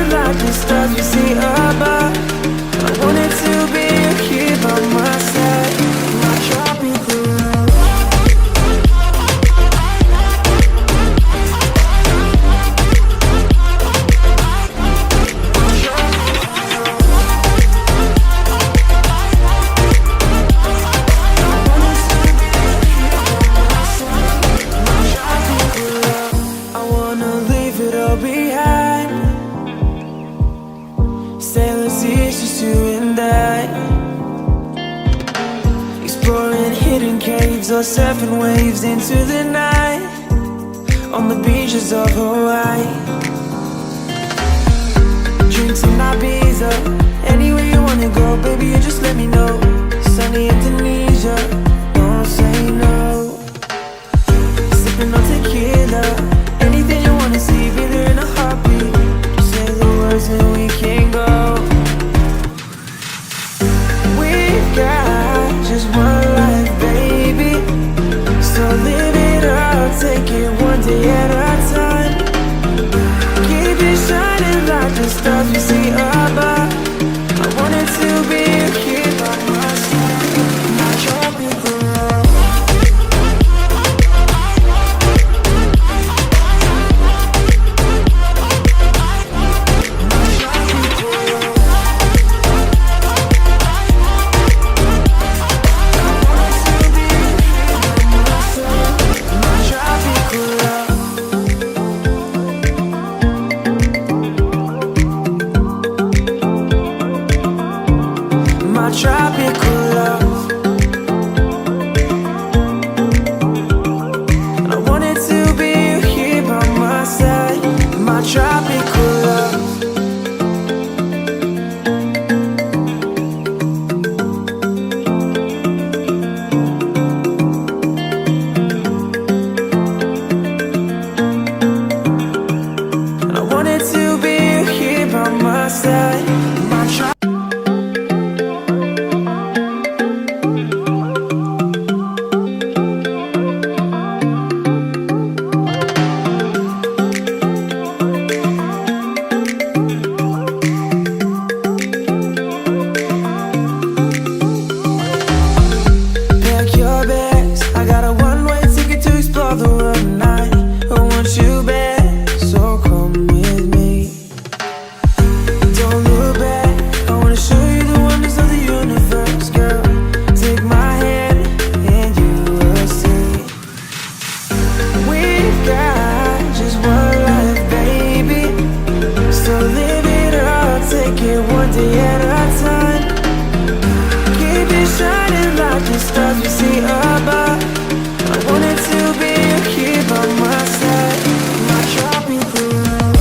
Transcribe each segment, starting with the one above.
shining like the stars we see above. I wanted to be here by my side, my tropical love. Behind, sailors, it's just you and I, exploring hidden caves or surfing waves into the night on the beaches of Hawaii. Drinks in Ibiza, anywhere you wanna go, baby, you just let me know. Sunny Indonesia, don't say no. Sipping on tequila, anything you wanna see, be there in a heartbeat. Just say the words and we can go. We've got just one life, baby, so live it up, take it one day at a time. Keep it shining like the stars we see above. I wanted to be here by my side, my tropical love. Tropical love, and I wanted to be here by my side, my tropical love. And I wanted to be here by my side, my tropical. One day at a time. Keep it shining like the stars we see above. I wanted to be here by my side, my tropical love.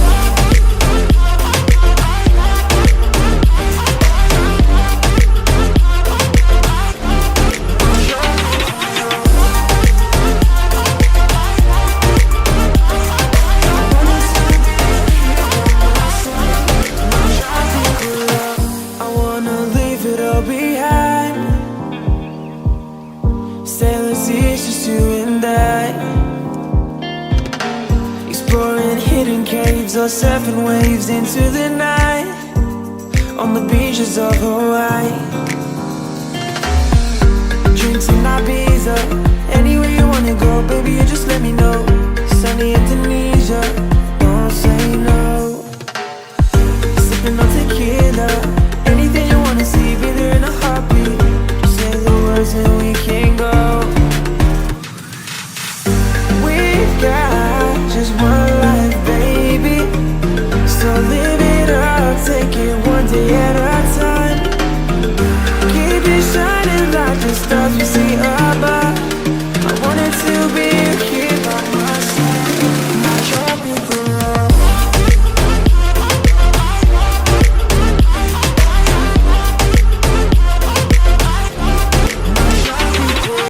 Behind, sailors, it's just you and I, exploring hidden caves or surfing waves into the night on the beaches of Hawaii. Drinks in Ibiza, anywhere you wanna go, baby, you just let me know. Sunny Indonesia.